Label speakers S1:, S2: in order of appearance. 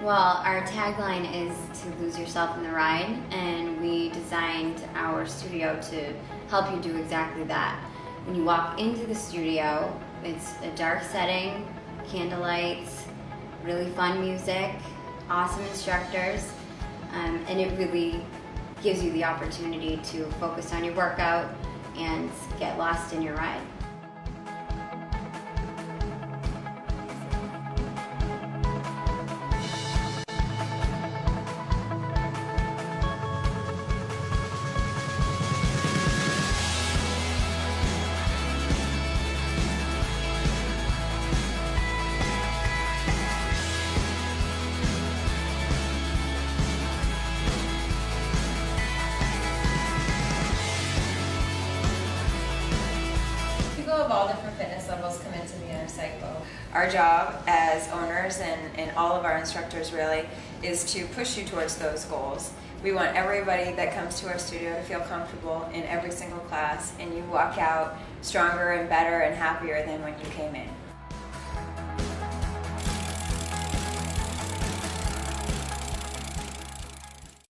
S1: Well, our tagline is to lose yourself in the ride, and we designed our studio to help you do exactly that. When you walk into the studio, it's a dark setting, candlelights, really fun music, awesome instructors, and it really gives you the opportunity to focus on your workout and get lost in your ride.
S2: People of all different fitness levels come into the Inner Cycle. Our job as owners and all of our instructors really is to push you towards those goals. We want everybody that comes to our studio to feel comfortable in every single class, and you walk out stronger and better and happier than when you came in.